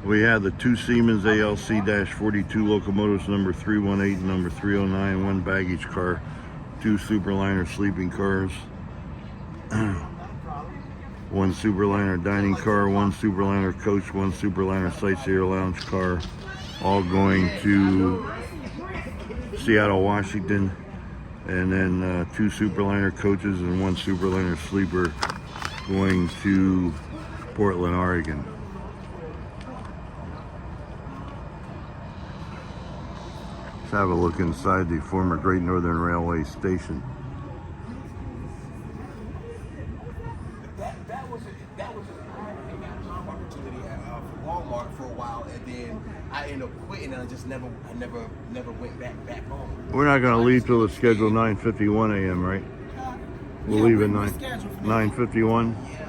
We have the two Siemens ALC-42 locomotives, number 318 and number 309, one baggage car, two Superliner sleeping cars, one Superliner dining car, one Superliner coach, one Superliner sightseer lounge car, all going to Seattle, Washington, and then two Superliner coaches and one Superliner sleeper going to Portland, Oregon. Let's have a look inside the former Great Northern Railway station. That was a job opportunity for Walmart for a while, and then I ended up quitting, and I never went back home. We're not going to leave till it's scheduled 9:51 a.m., right? We'll leave at 9:51. Yeah.